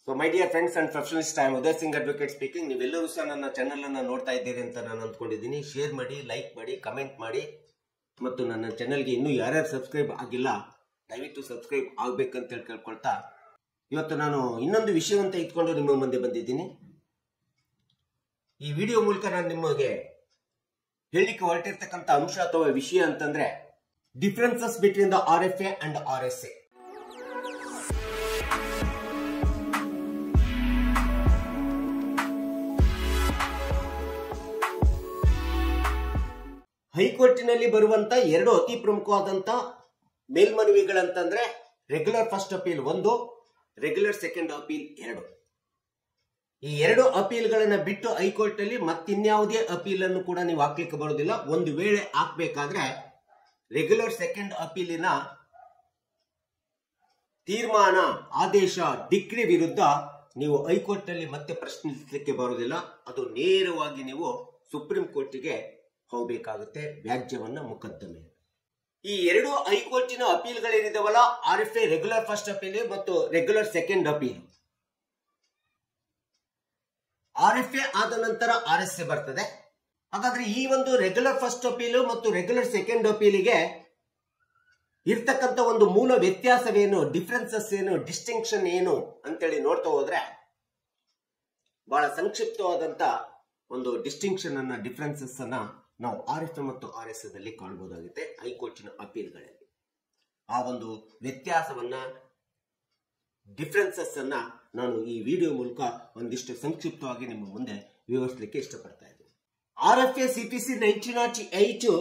So my dear friends and professionals, I am Uday Singh Advocate speaking. ನೀವೆಲ್ಲರೂ ಸಹ ನನ್ನ channel ಅನ್ನು ನೋಡ್ತಾ ಇದ್ದೀರಿ ಅಂತ ನಾನು ಅಂದ್ಕೊಂಡಿದ್ದೀನಿ. ಶೇರ್ ಮಾಡಿ, ಲೈಕ್ ಮಾಡಿ, ಕಮೆಂಟ್ ಮಾಡಿ ಮತ್ತು ನನ್ನ ಚಾನೆಲ್ಗೆ ಇನ್ನೂ ಯಾರ್ಯಾರು ಸಬ್ಸ್ಕ್ರೈಬ್ ಆಗಿಲ್ಲ ದಯವಿಟ್ಟು ಸಬ್ಸ್ಕ್ರೈಬ್ ಆಗಬೇಕಂತ ಕೇಳ್ಕೊಳ್ತಾ ಇವತ್ತು ನಾನು ಇನ್ನೊಂದು ವಿಷಯವಂತ ಇಟ್ಕೊಂಡು ನಿಮ್ಮ ಮುಂದೆ ಬಂದಿದ್ದೀನಿ. ಈ ವಿಡಿಯೋ ಮೂಲಕ ನಾನು ನಿಮಗೆ ಹೇಳಿಕ್ಕೆ ಹೊರಟಿರ್ತಕ್ಕಂಥ ಅಂಶ ಅಥವಾ ವಿಷಯ ಅಂತಂದ್ರೆ differences between the RFA and RSA. ಹೈಕೋರ್ಟಿನಲ್ಲಿ ಬರುವಂತ ಎರಡು ಅತಿ ಪ್ರಮುಖವಾದಂತ ಮೇಲ್ಮನವಿಗಳಂತಂದ್ರೆ regular first appeal 1, regular second appeal 2. ಈ ಎರಡು ಅಪೀಲ್ಗಳನ್ನ ಬಿಟ್ಟು ಹೈಕೋರ್ಟ್ ನಲ್ಲಿ ಮತ್ತಿನ್ಯಾವುದೇ ಅಪೀಲ್ ಅನ್ನು ಕೂಡ ನೀವು ಹಾಕ್ಲಿಕ್ಕೆ ಬರೋದಿಲ್ಲ. ಒಂದು ವೇಳೆ ಹಾಕ್ಬೇಕಾದ್ರೆ ರೆಗ್ಯುಲರ್ ಸೆಕೆಂಡ್ ಅಪೀಲಿನ ತೀರ್ಮಾನ, ಆದೇಶ, ಡಿಗ್ರಿ ವಿರುದ್ಧ ನೀವು ಹೈಕೋರ್ಟ್ ನಲ್ಲಿ ಮತ್ತೆ ಪ್ರಶ್ನಿಸಲಿಕ್ಕೆ ಬರೋದಿಲ್ಲ. ಅದು ನೇರವಾಗಿ ನೀವು ಸುಪ್ರೀಂ ಕೋರ್ಟಿಗೆ ಹೋಗಬೇಕಾಗುತ್ತೆ ವ್ಯಾಜ್ಯವನ್ನ ಮೊಕದ್ದಮೆ. ಈ ಎರಡು ಹೈಕೋರ್ಟಿನ ಅಪೀಲ್ಗಳೇನಿದಾವಲ್ಲ, RFA ರೆಗ್ಯುಲರ್ ಫಸ್ಟ್ ಅಪೀಲ್ ಮತ್ತು ರೆಗ್ಯುಲರ್ ಸೆಕೆಂಡ್ ಅಪೀಲ್. RFA ಆದ ನಂತರ RSA ಬರ್ತದೆ. ಹಾಗಾದ್ರೆ ಈ ಒಂದು ರೆಗ್ಯುಲರ್ ಫಸ್ಟ್ ಅಪೀಲ್ ಮತ್ತು ರೆಗ್ಯುಲರ್ ಸೆಕೆಂಡ್ ಅಪೀಲಿಗೆ ಇರ್ತಕ್ಕಂಥ ಒಂದು ಮೂಲ ವ್ಯತ್ಯಾಸವೇನು, ಡಿಫರೆನ್ಸಸ್ ಏನು, ಡಿಸ್ಟಿಂಕ್ಷನ್ ಏನು ಅಂತೇಳಿ ನೋಡ್ತಾ ಹೋದ್ರೆ ಬಹಳ ಸಂಕ್ಷಿಪ್ತವಾದಂತ ಒಂದು ಡಿಸ್ಟಿಂಕ್ಷನ್ ಅನ್ನ, ಡಿಫರೆನ್ಸಸ್ ಅನ್ನ ನಾವು RFA ಮತ್ತು RSA ದಲ್ಲಿ ಕಾಣಬಹುದಾಗುತ್ತೆ ಹೈಕೋರ್ಟಿನ ಅಪೀಲ್ಗಳಲ್ಲಿ. ಆ ಒಂದು ವ್ಯತ್ಯಾಸವನ್ನ, ಡಿಫರೆನ್ಸಸ್ ಅನ್ನ ನಾನು ಈ ವಿಡಿಯೋ ಮೂಲಕ ಒಂದಿಷ್ಟು ಸಂಕ್ಷಿಪ್ತವಾಗಿ ನಿಮ್ಮ ಮುಂದೆ ವಿವರಿಸಲಿಕ್ಕೆ ಇಷ್ಟಪಡ್ತಾ ಇದ್ದೀನಿ. RFA CPC 1908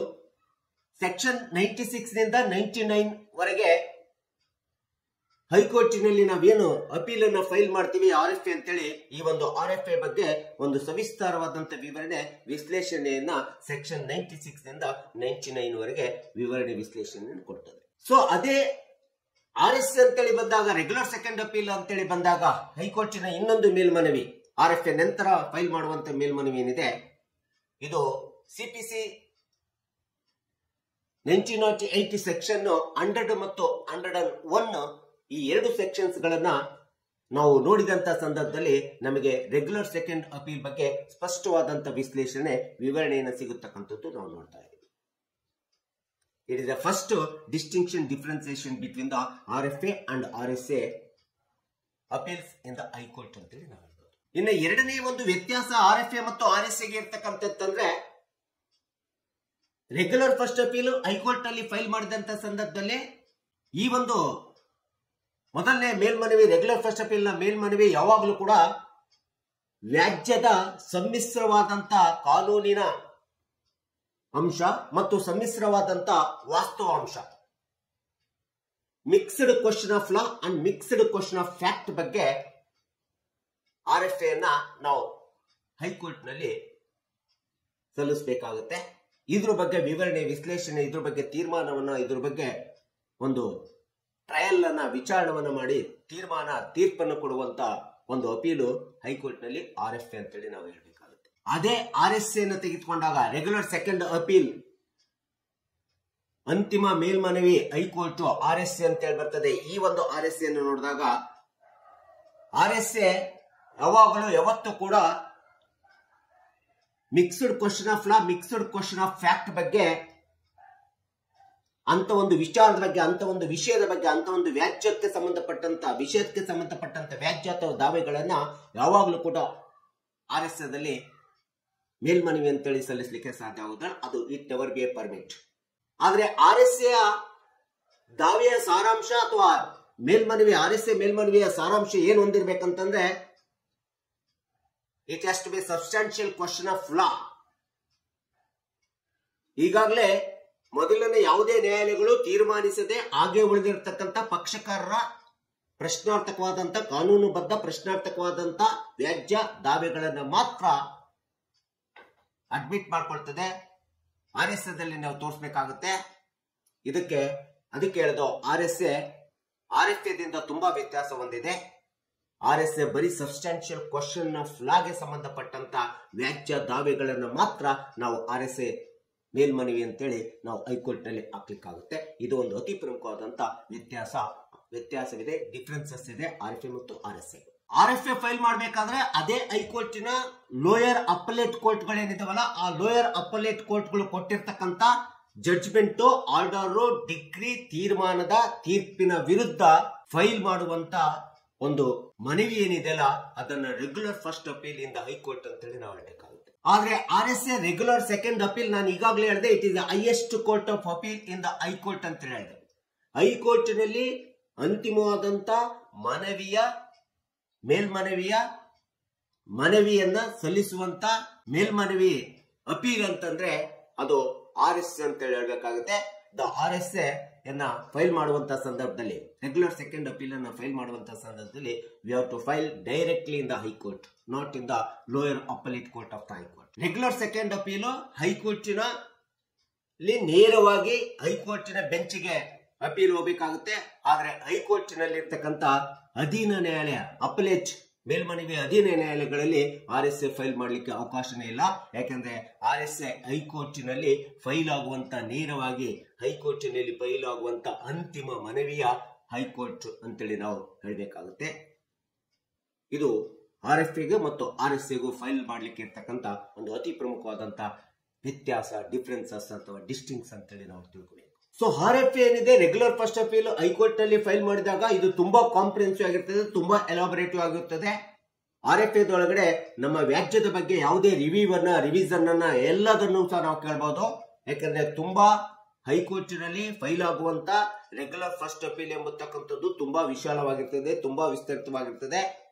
ಸೆಕ್ಷನ್ 96 ನಿಂದ 99 ವರೆಗೆ ಹೈಕೋರ್ಟಿನಲ್ಲಿ ನಾವೇನು ಅಪೀಲ್ ಅನ್ನ ಫೈಲ್ ಮಾಡ್ತೀವಿ RFA ಅಂತೇಳಿ, ಈ ಒಂದು RFA ಬಗ್ಗೆ ಒಂದು ಸವಿಸ್ತಾರವಾದಂತ ವಿವರಣೆ, ವಿಶ್ಲೇಷಣೆಯನ್ನ ಸೆಕ್ಷನ್ 96 ನಿಂದ 99 ವರೆಗೆ ವಿವರಣೆ, ವಿಶ್ಲೇಷಣೆಯನ್ನು ಕೊಡ್ತದೆ. ಸೊ ಅದೇ RSA ಅಂತೇಳಿ ಬಂದಾಗ, ರೆಗ್ಯುಲರ್ ಸೆಕೆಂಡ್ ಅಪೀಲ್ ಅಂತೇಳಿ ಬಂದಾಗ ಹೈಕೋರ್ಟಿನ ಇನ್ನೊಂದು ಮೇಲ್ಮನವಿ, RFA ನಂತರ ಫೈಲ್ ಮಾಡುವಂತ ಮೇಲ್ಮನವಿ ಏನಿದೆ, ಇದು CPC 1908 ಸೆಕ್ಷನ್ 100 ಮತ್ತು 101 ಈ ಎರಡು ಸೆಕ್ಷನ್ಸ್ ಗಳನ್ನ ನಾವು ನೋಡಿದಂತ ಸಂದರ್ಭದಲ್ಲಿ ನಮಗೆ ರೆಗ್ಯುಲರ್ ಸೆಕೆಂಡ್ ಅಪೀಲ್ ಬಗ್ಗೆ ಸ್ಪಷ್ಟವಾದಂತ ವಿಶ್ಲೇಷಣೆ, ವಿವರಣೆಯನ್ನು ಸಿಗುತ್ತಕ್ಕಂಥದ್ದು ನಾವು ನೋಡ್ತಾ ಇದ್ದೀವಿ. It is the first distinction, differentiation between the RFA and RSA appeals in the high court ಅಂತೇಳಿ ನಾವು ಹೇಳ್ಬೋದು. ಇನ್ನು ಎರಡನೇ ಒಂದು ವ್ಯತ್ಯಾಸ RFA ಮತ್ತು RSA ಗೆ ಇರ್ತಕ್ಕಂಥದ್ದಂದ್ರೆ, ರೆಗ್ಯುಲರ್ ಫಸ್ಟ್ ಅಪೀಲ್ ಹೈಕೋರ್ಟ್ ನಲ್ಲಿ ಫೈಲ್ ಮಾಡಿದಂತ ಸಂದರ್ಭದಲ್ಲಿ ಈ ಒಂದು ಮೊದಲನೇ ಮೇಲ್ಮನವಿ, ರೆಗ್ಯುಲರ್ ಫಸ್ಟ್ ಅಪೀಲ್ ನ ಮೇಲ್ಮನವಿ ಯಾವಾಗಲೂ ಕೂಡ ವ್ಯಾಜ್ಯದ ಸಮ್ಮಿಶ್ರವಾದಂತ ಕಾನೂನಿನ ಅಂಶ ಮತ್ತು ಸಮ್ಮಿಶ್ರವಾದಂತ ವಾಸ್ತವಾಂಶ, mixed question of law and mixed question of fact ಬಗ್ಗೆ RFA ಅನ್ನ ನಾವು ಹೈಕೋರ್ಟ್ ನಲ್ಲಿ ಸಲ್ಲಿಸಬೇಕಾಗುತ್ತೆ. ಇದ್ರ ಬಗ್ಗೆ ವಿವರಣೆ, ವಿಶ್ಲೇಷಣೆ, ಇದ್ರ ಬಗ್ಗೆ ತೀರ್ಮಾನವನ್ನ, ಇದ್ರ ಬಗ್ಗೆ ಒಂದು ಟ್ರಯಲ್ ಅನ್ನ, ವಿಚಾರಣವನ್ನ ಮಾಡಿ ತೀರ್ಪನ್ನು ಕೊಡುವಂತ ಒಂದು ಅಪೀಲು ಹೈಕೋರ್ಟ್ ನಲ್ಲಿ RFA ಅಂತೇಳಿ ನಾವು ಹೇಳ್ಬೇಕಾಗುತ್ತೆ. ಅದೇ RSA ನ ತೆಗೆದುಕೊಂಡಾಗ ರೆಗ್ಯುಲರ್ ಸೆಕೆಂಡ್ ಅಪೀಲ್ ಅಂತಿಮ ಮೇಲ್ಮನವಿ ಹೈಕೋರ್ಟ್ RSA ಅಂತೇಳಿ ಬರ್ತದೆ. ಈ ಒಂದು RSA ಅನ್ನು ನೋಡಿದಾಗ RSA ಯಾವತ್ತೂ ಕೂಡ mixed question of law, mixed question of fact ಬಗ್ಗೆ, ಅಂತ ಒಂದು ವಿಚಾರದ ಬಗ್ಗೆ, ಅಂತ ಒಂದು ವಿಷಯದ ಬಗ್ಗೆ, ಅಂತ ಒಂದು ವ್ಯಾಜ್ಯಕ್ಕೆ ಸಂಬಂಧಪಟ್ಟಂತ ವಿಷಯಕ್ಕೆ ಸಂಬಂಧಪಟ್ಟಂತ ವ್ಯಾಜ್ಯ ಅಥವಾ ದಾವೆಗಳನ್ನ ಯಾವಾಗಲೂ ಕೂಡ RSA ದಲ್ಲಿ ಮೇಲ್ಮನವಿ ಅಂತೇಳಿ ಸಲ್ಲಿಸಲಿಕ್ಕೆ ಸಾಧ್ಯ ಆಗುವುದಿಲ್ಲ. ಅದು it never be a permit. ಆದ್ರೆ RSA ದಾವೆಯ ಸಾರಾಂಶ ಅಥವಾ ಮೇಲ್ಮನವಿ, RSA ಮೇಲ್ಮನವಿಯ ಸಾರಾಂಶ ಏನು ಹೊಂದಿರಬೇಕಂತಂದ್ರೆ, it has to be substantial question of law. ಈಗಾಗಲೇ ಮೊದಲನೇ ಯಾವುದೇ ನ್ಯಾಯಾಲಯಗಳು ತೀರ್ಮಾನಿಸದೆ ಹಾಗೆ ಉಳಿದಿರತಕ್ಕಂಥ ಪಕ್ಷಕಾರರ ಪ್ರಶ್ನಾರ್ಥಕವಾದಂತ, ಕಾನೂನುಬದ್ಧ ಪ್ರಶ್ನಾರ್ಥಕವಾದಂತ ವ್ಯಾಜ್ಯ ದಾವೆಗಳನ್ನ ಮಾತ್ರ ಅಡ್ಮಿಟ್ ಮಾಡ್ಕೊಳ್ತದೆ. RSA ದಲ್ಲಿ ನಾವು ತೋರಿಸಬೇಕಾಗುತ್ತೆ. ಅದಕ್ಕೆ ಹೇಳಿದ RFA ದಿಂದ ತುಂಬಾ ವ್ಯತ್ಯಾಸ ಹೊಂದಿದೆ. RSA ಬರೀ ಸಬ್ಸ್ಟಾನ್ಷಿಯಲ್ ಕ್ವಶನ್ ಆಫ್ ಲಾಗೆ ಸಂಬಂಧಪಟ್ಟಂತ ವ್ಯಾಜ್ಯ ದಾವೆಗಳನ್ನ ಮಾತ್ರ ನಾವು RSA ಮೇಲ್ಮನವಿ ಅಂತೇಳಿ ನಾವು ಹೈಕೋರ್ಟ್ ನಲ್ಲಿ ಹಾಕ್ಲಿಕ್ಕಾಗುತ್ತೆ. ಇದು ಒಂದು ಅತಿ ಪ್ರಮುಖವಾದಂತ ವ್ಯತ್ಯಾಸವಿದೆ, ಡಿಫರೆನ್ಸಸ್ ಇದೆ RFA ಮತ್ತು RSA. RFA ಫೈಲ್ ಮಾಡಬೇಕಾದ್ರೆ ಅದೇ ಹೈಕೋರ್ಟಿನ ಲೋಯರ್ ಅಪಲೇಟ್ ಕೋರ್ಟ್ಗಳೇನಿದಾವಲ್ಲ ಆ ಲೋಯರ್ ಅಪಲೇಟ್ ಕೋರ್ಟ್ಗಳು ಕೊಟ್ಟಿರ್ತಕ್ಕಂಥ ಜಡ್ಜ್ಮೆಂಟ್, ಆರ್ಡರ್, ಡಿಗ್ರಿ, ತೀರ್ಮಾನದ ತೀರ್ಪಿನ ವಿರುದ್ಧ ಫೈಲ್ ಮಾಡುವಂತ ಒಂದು ಮನವಿ ಏನಿದೆಯಲ್ಲ ಅದನ್ನ ರೆಗ್ಯುಲರ್ ಫಸ್ಟ್ ಅಪೀಲ್ ಇಂದ ಹೈಕೋರ್ಟ್ ಅಂತೇಳಿ ನಾವು ಹೇಳಬೇಕಾಗುತ್ತೆ. ಆದ್ರೆ RSA ರೆಗ್ಯುಲರ್ ಸೆಕೆಂಡ್ ಅಪೀಲ್ ನಾನು ಈಗಾಗಲೇ ಹೇಳಿದೆ, it is the highest court of appeal in the high court ಅಂತ ಹೇಳಿದೆ. ಹೈಕೋರ್ಟಿನಲ್ಲಿ ಅಂತಿಮವಾದಂತ ಮನವಿಯನ್ನ ಸಲ್ಲಿಸುವಂತ ಮೇಲ್ಮನವಿ ಅಪೀಲ್ ಅಂತಂದ್ರೆ ಅದು RSA ಅಂತ ಹೇಳಬೇಕಾಗುತ್ತೆ. ದ RSA ಯನ್ನ ಫೈಲ್ ಮಾಡುವಂತ ಸಂದರ್ಭದಲ್ಲಿ, ರೆಗ್ಯುಲರ್ ಸೆಕೆಂಡ್ ಅಪೀಲ್ ಅನ್ನ ಫೈಲ್ ಮಾಡುವಂತ ಸಂದರ್ಭದಲ್ಲಿ we have to file directly in the high court, not in the lower appellate court of the high court. Regular second appeal ಹೈಕೋರ್ಟಿನ ನೇರವಾಗಿ ಹೈಕೋರ್ಟಿನ ಬೆಂಚಿಗೆ ಅಪೀಲ್ ಹೋಗಬೇಕಾಗುತ್ತೆ. ಆದ್ರೆ ಹೈಕೋರ್ಟಿನಲ್ಲಿ ಇರ್ತಕ್ಕಂಥ ಅಧೀನ ನ್ಯಾಯಾಲಯ, ಅಪಲೇಟ್ ಮೇಲ್ಮನವಿ ಅಧೀನ ನ್ಯಾಯಾಲಯಗಳಲ್ಲಿ RSA ಫೈಲ್ ಮಾಡಲಿಕ್ಕೆ ಅವಕಾಶನೇ ಇಲ್ಲ. ಯಾಕಂದ್ರೆ RSA ಹೈಕೋರ್ಟಿನಲ್ಲಿ ಫೈಲ್ ಆಗುವಂತ, ನೇರವಾಗಿ ಹೈಕೋರ್ಟಿನಲ್ಲಿ ಫೈಲ್ ಆಗುವಂತ ಅಂತಿಮ ಮನವಿಯ ಹೈಕೋರ್ಟ್ ಅಂತೇಳಿ ನಾವು ಹೇಳಬೇಕಾಗುತ್ತೆ. ಇದು RFAಗೆ ಮತ್ತು RSAಗೂ ಫೈಲ್ ಮಾಡಲಿಕ್ಕೆ ಇರ್ತಕ್ಕಂಥ ಒಂದು ಅತಿ ಪ್ರಮುಖವಾದಂತ ವ್ಯತ್ಯಾಸ, ಡಿಫರೆನ್ಸಸ್ ಅಥವಾ ಡಿಸ್ಟಿಂಕ್ಸ್ ಅಂತೇಳಿ ನಾವು ತಿಳ್ಕೊಬೇಕು. ಸೊ RFA ಏನಿದೆ, ರೆಗ್ಯುಲರ್ ಫಸ್ಟ್ ಅಪೀಲ್ ಹೈಕೋರ್ಟ್ ನಲ್ಲಿ ಫೈಲ್ ಮಾಡಿದಾಗ ಇದು ತುಂಬಾ ಕಾಂಪ್ರಿಹೆನ್ಸಿವ್ ಆಗಿರ್ತದೆ, ತುಂಬಾ ಎಲಾಬರೇಟಿವ್ ಆಗಿರುತ್ತದೆ. RFA ದೊಳಗಡೆ ನಮ್ಮ ವ್ಯಾಜ್ಯದ ಬಗ್ಗೆ ಯಾವುದೇ ರಿವಿಷನ್ ಅನ್ನ ಎಲ್ಲದನ್ನು ಸಹ ನಾವು ಕೇಳಬಹುದು. ಯಾಕಂದ್ರೆ ತುಂಬಾ ಹೈಕೋರ್ಟಿನಲ್ಲಿ ಫೈಲ್ ಆಗುವಂತ ರೆಗ್ಯುಲರ್ ಫಸ್ಟ್ ಅಪೀಲ್ ಎಂಬತಕ್ಕಂಥದ್ದು ತುಂಬಾ ವಿಶಾಲವಾಗಿರ್ತದೆ, ತುಂಬಾ ವಿಸ್ತೃತವಾಗಿರ್ತದೆ.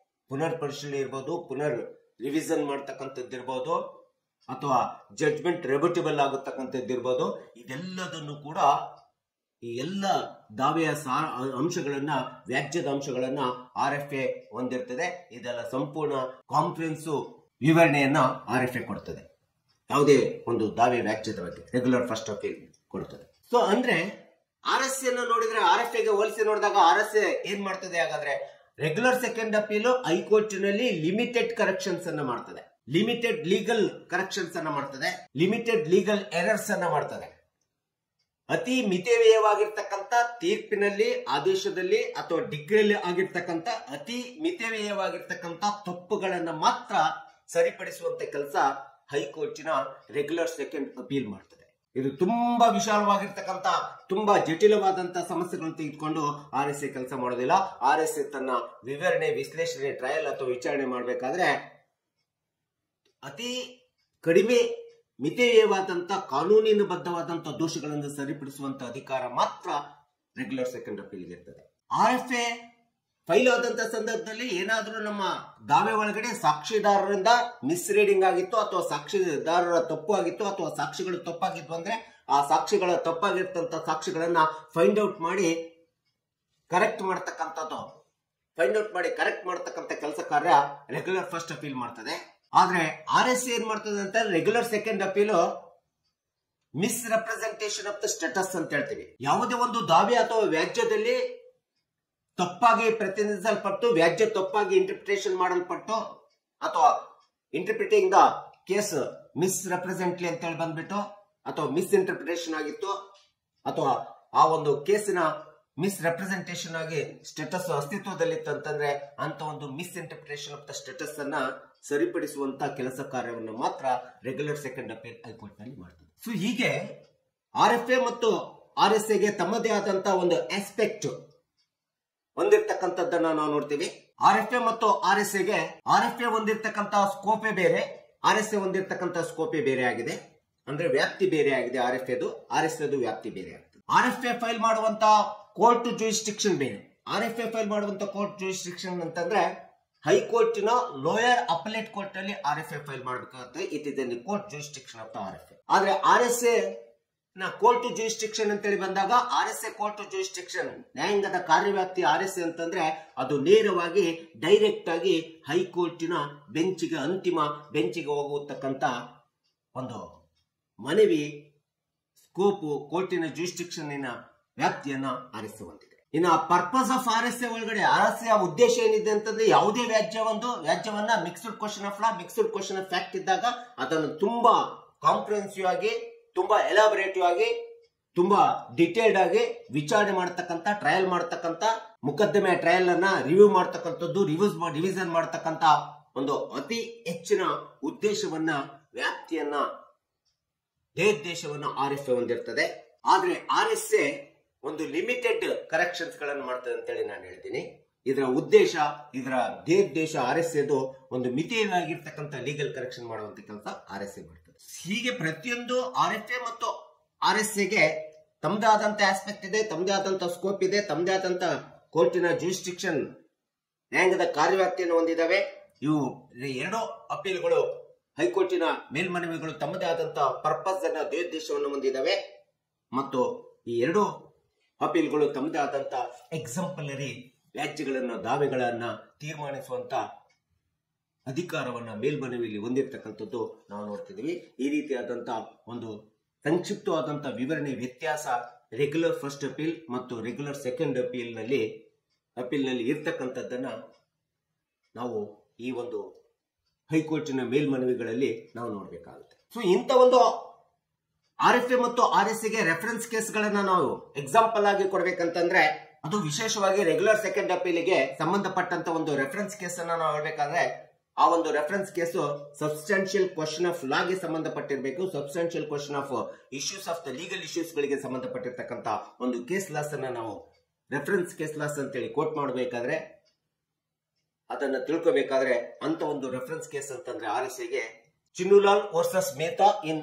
ಪುನರ್ ಪರಿಶೀಲನೆ ಇರ್ಬೋದು, ಪುನರ್ ರಿವಿಷನ್ ಮಾಡ್ತಕ್ಕಂಥದ್ದು ಇರ್ಬೋದು, ಅಥವಾ ಜಡ್ಜ್ಮೆಂಟ್ ರೆಬುಟಬಲ್ ಆಗತಕ್ಕಂಥದ್ದು ಇರ್ಬೋದು. ಇದೆಲ್ಲದನ್ನು ಕೂಡ, ಈ ಎಲ್ಲ ದಾವೆಯ ಅಂಶಗಳನ್ನ, ವ್ಯಾಜ್ಯದ ಅಂಶಗಳನ್ನ RFA ಹೊಂದಿರ್ತದೆ. ಇದೆಲ್ಲ ಸಂಪೂರ್ಣ ಕಾಂಪ್ರಿಹೆನ್ಸಿವ್ ವಿವರಣೆಯನ್ನ RFA ಕೊಡ್ತದೆ. ಯಾವುದೇ ಒಂದು ದಾವೆ ವ್ಯಾಜ್ಯದ ಬಗ್ಗೆ ರೆಗ್ಯುಲರ್ ಫಸ್ಟ್ ಅಪೀಲ್ ಕೊಡ್ತದೆ. ಸೊ ಅಂದ್ರೆ RSA ನೋಡಿದ್ರೆ, RFAಗೆ ಹೋಲಿಸಿ ನೋಡಿದಾಗ RSA ಏನ್ ಮಾಡ್ತದೆ ಹಾಗಾದ್ರೆ, ರೆಗ್ಯುಲರ್ ಸೆಕೆಂಡ್ ಅಪೀಲ್ ಹೈಕೋರ್ಟಿನಲ್ಲಿ ಲಿಮಿಟೆಡ್ ಕರೆಕ್ಷನ್ಸ್ ಅನ್ನ ಮಾಡ್ತದೆ, ಲಿಮಿಟೆಡ್ ಲೀಗಲ್ ಕರೆಕ್ಷನ್ಸ್ ಅನ್ನ ಮಾಡ್ತದೆ, ಲಿಮಿಟೆಡ್ ಲೀಗಲ್ ಎರರ್ಸ್ ಅನ್ನ ಮಾಡ್ತದೆ. ಅತಿ ಮಿತವ್ಯಯವಾಗಿರ್ತಕ್ಕಂಥ ತೀರ್ಪಿನಲ್ಲಿ, ಆದೇಶದಲ್ಲಿ ಅಥವಾ ಡಿಗ್ರಿಯಲ್ಲಿ ಆಗಿರ್ತಕ್ಕಂಥ ಅತಿ ಮಿತವ್ಯಯವಾಗಿರ್ತಕ್ಕಂಥ ತಪ್ಪುಗಳನ್ನ ಮಾತ್ರ ಸರಿಪಡಿಸುವಂತ ಕೆಲಸ ಹೈಕೋರ್ಟಿನ ರೆಗ್ಯುಲರ್ ಸೆಕೆಂಡ್ ಅಪೀಲ್ ಮಾಡ್ತದೆ. ಇದು ತುಂಬಾ ವಿಶಾಲವಾಗಿರ್ತಕ್ಕಂಥ, ತುಂಬಾ ಜಟಿಲವಾದಂತ ಸಮಸ್ಯೆಗಳನ್ನು ತೆಗೆದುಕೊಂಡು RSA ಕೆಲಸ ಮಾಡೋದಿಲ್ಲ. RSA ತನ್ನ ವಿವರಣೆ, ವಿಶ್ಲೇಷಣೆ, ಟ್ರಯಲ್ ಅಥವಾ ವಿಚಾರಣೆ ಮಾಡಬೇಕಾದ್ರೆ ಅತಿ ಕಡಿಮೆ ಮಿತವ್ಯಯವಾದಂತ, ಕಾನೂನಿನ ಬದ್ಧವಾದಂತ ದೋಷಗಳನ್ನು ಸರಿಪಡಿಸುವಂತ ಅಧಿಕಾರ ಮಾತ್ರ ರೆಗ್ಯುಲರ್ ಸೆಕೆಂಡ್ ಅಪೀಲ್ಗೆ ಇರ್ತದೆ. RFA ಫೈಲ್ ಆದಂತ ಸಂದರ್ಭದಲ್ಲಿ ಏನಾದ್ರೂ ನಮ್ಮ ದಾವೆ ಒಳಗಡೆ ಸಾಕ್ಷಿದಾರರಿಂದ ಮಿಸ್ರೀಡಿಂಗ್ ಆಗಿತ್ತು, ಅಥವಾ ಸಾಕ್ಷಿದಾರರ ತಪ್ಪು ಆಗಿತ್ತು, ಅಥವಾ ಸಾಕ್ಷಿಗಳು ತಪ್ಪಾಗಿತ್ತು ಅಂದ್ರೆ ಆ ಸಾಕ್ಷಿಗಳ ತಪ್ಪಾಗಿರ್ತಂತ ಸಾಕ್ಷಿಗಳನ್ನ ಫೈಂಡ್ ಔಟ್ ಮಾಡಿ ಕರೆಕ್ಟ್ ಮಾಡ್ತಕ್ಕಂಥದ್ದು, ಕರೆಕ್ಟ್ ಮಾಡ್ತಕ್ಕಂಥ ಕೆಲಸ ಕಾರ್ಯ ರೆಗ್ಯುಲರ್ ಫಸ್ಟ್ ಅಪೀಲ್ ಮಾಡ್ತದೆ. ಆದ್ರೆ RSA ಏನ್ ಮಾಡ್ತದೆ ಅಂತ, regular second appeal misrepresentation of the status ಅಂತ ಹೇಳ್ತೀವಿ. ಯಾವುದೇ ಒಂದು ದಾವೆ ಅಥವಾ ವ್ಯಾಜ್ಯದಲ್ಲಿ ತಪ್ಪಾಗಿ ಪ್ರತಿನಿಧಿಸಲ್ಪಟ್ಟು, ವ್ಯಾಜ್ಯ ತಪ್ಪಾಗಿ ಇಂಟರ್ಪ್ರಿಟೇಷನ್ ಮಾಡಲ್ಪಟ್ಟು, ಅಥವಾ ಇಂಟರ್ಪ್ರಿಟಿಂಗ್ ದ ಕೇಸ್ ಮಿಸ್ರೆಪ್ರೆಸೆಂಟ್ಲಿ ಅಂತ ಹೇಳಿ ಬಂದ್ಬಿಟ್ಟು, ಅಥವಾ ಮಿಸ್ ಇಂಟರ್ಪ್ರಿಟೇಷನ್ ಆಗಿತ್ತು, ಅಥವಾ ಆ ಒಂದು ಕೇಸಿನ ಮಿಸ್ ರೆಪ್ರೆಸೆಂಟೇಷನ್ ಆಗಿ ಸ್ಟೇಟಸ್ ಅಸ್ತಿತ್ವದಲ್ಲಿತ್ತು ಅಂತಂದ್ರೆ ಅಂತ ಒಂದು miss interpretation of the status ಅನ್ನ ಸರಿಪಡಿಸುವಂತ ಕೆಲಸ ಕಾರ್ಯವನ್ನು ಮಾತ್ರ ರೆಗ್ಯುಲರ್ ಸೆಕೆಂಡ್ ಅಪೀಲ್ ಹೈಕೋರ್ಟ್ ನಲ್ಲಿ ಮಾಡ್ತದೆ. ಸೊ ಹೀಗೆ RFA ಮತ್ತು RSAಗೆ ತಮ್ಮದೇ ಆದಂತ ಒಂದು ಆಸ್ಪೆಕ್ಟ್ ಹೊಂದಿರತಕ್ಕಂಥದ್ದನ್ನ ನಾವು ನೋಡ್ತೀವಿ. RFA ಮತ್ತು RSAಗೆ RFA ಹೊಂದಿರತಕ್ಕಂತ ಸ್ಕೋಪೇ ಬೇರೆ, RSA ಹೊಂದಿರತಕ್ಕಂತ ಸ್ಕೋಪೇ ಬೇರೆ ಆಗಿದೆ. ಅಂದ್ರೆ ವ್ಯಾಪ್ತಿ ಬೇರೆ ಆಗಿದೆ RFAದು, RSAದು ವ್ಯಾಪ್ತಿ ಬೇರೆ ಆಗಿದೆ. RFA ಫೈಲ್ ಮಾಡುವಂತ ಕೋರ್ಟ್ ಜೂರಿಸ್ಡಿಕ್ಷನ್ ಬೇರೆ. RFA ಫೈಲ್ ಮಾಡುವಂತ ಕೋರ್ಟ್ ಜೂರಿಸ್ಡಿಕ್ಷನ್ ಅಂತಂದ್ರೆ ಹೈಕೋರ್ಟಿನ ಲೋಯರ್ ಅಪಲೇಟ್ ಕೋರ್ಟ್ ನಲ್ಲಿ RFA ಫೈಲ್ ಮಾಡಬೇಕಾಗುತ್ತೆ. It is in the court jurisdiction of the RFA. ಆದ್ರೆ RSA ನ ಕೋರ್ಟ್ ಜೂರಿಸ್ಡಿಕ್ಷನ್ ಅಂತೇಳಿ ಬಂದಾಗ, RSA ಕೋರ್ಟ್ ಜೂರಿಸ್ಡಿಕ್ಷನ್ ನ್ಯಾಯಾಂಗದ ಕಾರ್ಯವ್ಯಾಪ್ತಿ RSA ಅಂತಂದ್ರೆ ಅದು ನೇರವಾಗಿ ಡೈರೆಕ್ಟ್ ಆಗಿ ಹೈಕೋರ್ಟಿನ ಬೆಂಚಿಗೆ, ಅಂತಿಮ ಬೆಂಚಿಗೆ ಹೋಗತಕ್ಕಂತ ಒಂದು ಮನವಿ ಸ್ಕೋಪು, ಕೋರ್ಟಿನ ಜೂರಿಸ್ಡಿಕ್ಷನ್ ವ್ಯಾಪ್ತಿಯನ್ನ RSA ಹೊಂದಿದೆ. ಇನ್ನು ಪರ್ಪಸ್ ಆಫ್ RSA ಒಳಗಡೆ RSA ಉದ್ದೇಶ ಏನಿದೆ ಅಂತಂದ್ರೆ, ಯಾವುದೇ ವ್ಯಾಜ್ಯವನ್ನ mixed question of law, mixed question of fact ಇದ್ದಾಗ ಅದನ್ನು ತುಂಬಾ ಕಾಂಪ್ರಿಹೆನ್ಸಿವ್ ಆಗಿ, ತುಂಬಾ ಎಲಾಬರೇಟಿವ್ ಆಗಿ ತುಂಬಾ ಡಿಟೇಲ್ಡ್ ಆಗಿ ವಿಚಾರಣೆ ಮಾಡತಕ್ಕಂತ, ಟ್ರಯಲ್ ಮಾಡತಕ್ಕಂತ, ಮುಕದ್ದಮೆ ಟ್ರಯಲ್ ಅನ್ನ ರಿವ್ಯೂ ಮಾಡತಕ್ಕಂಥದ್ದು, ರಿವಿಷನ್ ಮಾಡತಕ್ಕಂತ ಒಂದು ಅತಿ ಹೆಚ್ಚಿನ ಉದ್ದೇಶವನ್ನ, ವ್ಯಾಪ್ತಿಯನ್ನ, ದೇಶವನ್ನ RFA ಹೊಂದಿರ್ತದೆ. ಆದ್ರೆ RSA ಒಂದು ಲಿಮಿಟೆಡ್ ಕರೆಕ್ಷನ್ಸ್ ಗಳನ್ನು ಮಾಡ್ತದೆ ಅಂತೇಳಿ ನಾನು ಹೇಳ್ತೀನಿ. ಇದರ ಉದ್ದೇಶ, ಇದರ ದೇಶ RSAದು ಒಂದು ಮಿತಿಯಾಗಿರ್ತಕ್ಕಂಥ ಲೀಗಲ್ ಕರೆಕ್ಷನ್ ಮಾಡುವಂತ ಕೆಲಸ RSA ಮಾಡ್ತದೆ. ಹೀಗೆ ಪ್ರತಿಯೊಂದು RFA ಮತ್ತು RSAಗೆ ತಮ್ಮದೇ ಆದಂತ ಆಸ್ಪೆಕ್ಟ್ ಇದೆ, ತಮ್ಮದೇ ಆದಂತ ಸ್ಕೋಪ್ ಇದೆ, ತಮ್ಮದೇ ಆದಂತ ಕೋರ್ಟಿನ ಜ್ಯೂರಿಸ್ಡಿಕ್ಷನ್ ನ್ಯಾಯಾಂಗದ ಕಾರ್ಯವ್ಯಾಪ್ತಿಯನ್ನು ಹೊಂದಿದ್ದಾವೆ. ಇವು ಎರಡು ಅಪೀಲ್ಗಳು, ಹೈಕೋರ್ಟಿನ ಮೇಲ್ಮನವಿಗಳು ತಮ್ಮದೇ ಆದಂತ ಪರ್ಪಸ್ ಅನ್ನ, ದೇಶವನ್ನು ಹೊಂದಿದ್ದಾವೆ. ಮತ್ತು ಈ ಎರಡು ಅಪೀಲ್ಗಳು ತಮ್ಮದೇ ಆದಂತ ಎಕ್ಸಾಂಪಲರಿ ವ್ಯಾಜ್ಯಗಳನ್ನ, ದಾವೆಗಳನ್ನ ತೀರ್ಮಾನಿಸುವಂತ ಅಧಿಕಾರವನ್ನ ಮೇಲ್ಮನವಿಯಲ್ಲಿ ಹೊಂದಿರತಕ್ಕಂಥದ್ದು ನಾವು ನೋಡ್ತಿದ್ದೀವಿ. ಈ ರೀತಿಯಾದಂತ ಒಂದು ಸಂಕ್ಷಿಪ್ತವಾದಂತ ವಿವರಣೆ, ವ್ಯತ್ಯಾಸ ರೆಗ್ಯುಲರ್ ಫಸ್ಟ್ ಅಪೀಲ್ ಮತ್ತು ರೆಗ್ಯುಲರ್ ಸೆಕೆಂಡ್ ಅಪೀಲ್ನಲ್ಲಿ ಇರ್ತಕ್ಕಂಥದ್ದನ್ನ ನಾವು ಈ ಒಂದು ಹೈಕೋರ್ಟಿನ ಮೇಲ್ಮನವಿಗಳಲ್ಲಿ ನಾವು ನೋಡಬೇಕಾಗುತ್ತೆ. ಸೊ ಇಂಥ ಒಂದು RFA ಮತ್ತು RSAಗೆ ರೆಫರೆನ್ಸ್ ಕೇಸ್ಗಳನ್ನ ನಾವು ಎಕ್ಸಾಂಪಲ್ ಆಗಿ ಕೊಡ್ಬೇಕಂತಂದ್ರೆ, ಅದು ವಿಶೇಷವಾಗಿ ರೆಗ್ಯುಲರ್ ಸೆಕೆಂಡ್ ಅಪೀಲ್ಗೆ ಸಂಬಂಧಪಟ್ಟಂತ ಒಂದು ರೆಫರೆನ್ಸ್ ಕೇಸ್ ಅನ್ನ ನಾವು ಹೇಳ್ಬೇಕಾದ್ರೆ, ಆ ಒಂದು reference case substantial question of ಲಾಗೆ ಸಂಬಂಧಪಟ್ಟಿರಬೇಕು. Substantial question of issues of the legal issues ಗಳಿಗೆ ಸಂಬಂಧಪಟ್ಟಿರ್ತಕ್ಕಂಥ ಒಂದು ಕೇಸ್ ಲಾಸ್ ಅನ್ನ ನಾವು ರೆಫರೆನ್ಸ್ ಕೇಸ್ ಲಾಸ್ ಅಂತೇಳಿ ಕೋಟ್ ಮಾಡಬೇಕಾದ್ರೆ, ಅದನ್ನ ತಿಳ್ಕೋಬೇಕಾದ್ರೆ ಅಂತ ಒಂದು ರೆಫರೆನ್ಸ್ ಕೇಸ್ ಅಂತಂದ್ರೆ RSAಗೆ ಚಿನ್ನುಲಾಲ್ ವರ್ಸಸ್ ಮೆಹ್ತಾ ಇನ್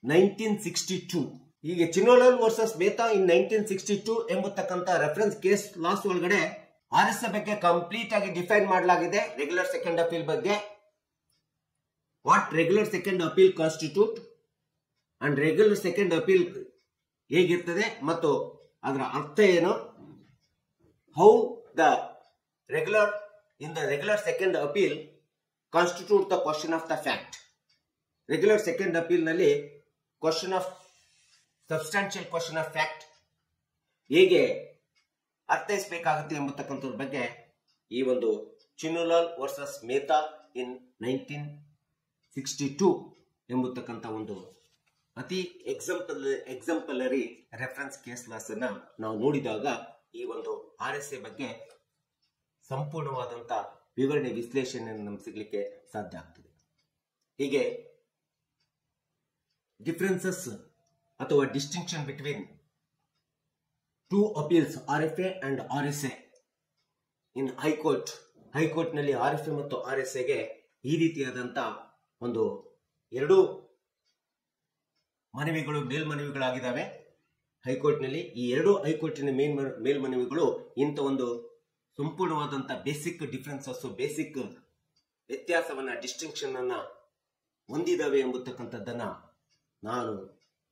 1962. ಹೀಗೆ ಚಿನ್ನುಲಾಲ್ ವರ್ಸಸ್ ಮೆಹ್ತಾ ಇನ್ 1962 ಎಂಬತಕ್ಕಂತ ರೆಫರೆನ್ಸ್ ಕೇಸ್ ಲಾಸ್ ಒಳಗಡೆ RSA ಬಗ್ಗೆ ಕಂಪ್ಲೀಟ್ ಆಗಿ ಡಿಫೈನ್ ಮಾಡಲಾಗಿದೆ. ರೆಗ್ಯುಲರ್ ಸೆಕೆಂಡ್ ಅಪೀಲ್ ಬಗ್ಗೆ, what regular second appeal constitute and regular second appeal ಹೇಗಿರ್ತದೆ ಮತ್ತು ಅದರ ಅರ್ಥ ಏನು, how the regular in the regular second appeal constitute the question of the fact. Regular second appeal ನಲ್ಲಿ question of substantial question of fact ಹೇಗೆ ಅರ್ಥೈಸಬೇಕಾಗುತ್ತೆ ಎಂಬತಕ್ಕಂಥದ್ರ ಬಗ್ಗೆ ಈ ಒಂದು ಚಿನ್ನುಲಾಲ್ ವರ್ಸಸ್ ಮೆಹ್ತಾ ಇನ್ 1962 ಎಂಬತಕ್ಕಂಥ ಒಂದು ಅತಿ ಎಕ್ಸಾಂಪಲರಿ ರೆಫರೆನ್ಸ್ ಕೇಸ್ ಲಾಸ್ ಅನ್ನ ನಾವು ನೋಡಿದಾಗ ಈ ಒಂದು RSA ಬಗ್ಗೆ ಸಂಪೂರ್ಣವಾದಂತ ವಿವರಣೆ, ವಿಶ್ಲೇಷಣೆ ನಮ್ಗೆ ಸಿಗ್ಲಿಕ್ಕೆ ಸಾಧ್ಯ ಆಗ್ತದೆ. ಹೀಗೆ ಡಿಫರೆನ್ಸಸ್ ಅಥವಾ distinction between two appeals RFA and RSA in high court ನಲ್ಲಿ RFA ಮತ್ತು RSAಗೆ ಈ ರೀತಿಯಾದಂತ ಒಂದು ಎರಡು ಮನವಿಗಳು ಮೇಲ್ಮನವಿಗಳಾಗಿದ್ದಾವೆ. ಹೈಕೋರ್ಟ್ ನಲ್ಲಿ ಈ ಎರಡು ಹೈಕೋರ್ಟಿನ ಮೇಲ್ಮನವಿಗಳು ಇಂಥ ಒಂದು ಸಂಪೂರ್ಣವಾದಂತ ಬೇಸಿಕ್ ಡಿಫರೆನ್ಸಸ್, ಬೇಸಿಕ್ ವ್ಯತ್ಯಾಸವನ್ನ, ಡಿಸ್ಟಿಂಕ್ಷನ್ ಅನ್ನ ಹೊಂದಿದಾವೆ ಎಂಬತಕ್ಕಂಥದ್ದನ್ನ ನಾನು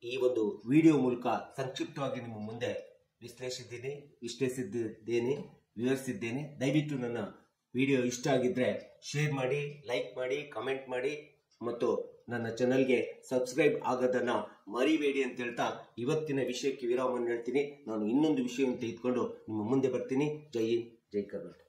ಈ ಒಂದು ವಿಡಿಯೋ ಮೂಲಕ ಸಂಕ್ಷಿಪ್ತವಾಗಿ ನಿಮ್ಮ ಮುಂದೆ ವಿಶ್ಲೇಷಿಸಿದ್ದೇನೆ, ವಿವರಿಸಿದ್ದೇನೆ. ದಯವಿಟ್ಟು ನನ್ನ ವಿಡಿಯೋ ಇಷ್ಟ ಆಗಿದ್ರೆ ಶೇರ್ ಮಾಡಿ, ಲೈಕ್ ಮಾಡಿ, ಕಮೆಂಟ್ ಮಾಡಿ ಮತ್ತು ನನ್ನ ಚಾನಲ್ಗೆ ಸಬ್ಸ್ಕ್ರೈಬ್ ಆಗೋದನ್ನ ಮರಿಬೇಡಿ ಅಂತ ಹೇಳ್ತಾ ಇವತ್ತಿನ ವಿಷಯಕ್ಕೆ ವಿರಾಮವನ್ನು ಹೇಳ್ತೀನಿ. ನಾನು ಇನ್ನೊಂದು ವಿಷಯವನ್ನು ತೆಗೆದುಕೊಂಡು ನಿಮ್ಮ ಮುಂದೆ ಬರ್ತೀನಿ. ಜೈ ಹಿಂದ್, ಜೈ ಕರ್ನಾಟಕ.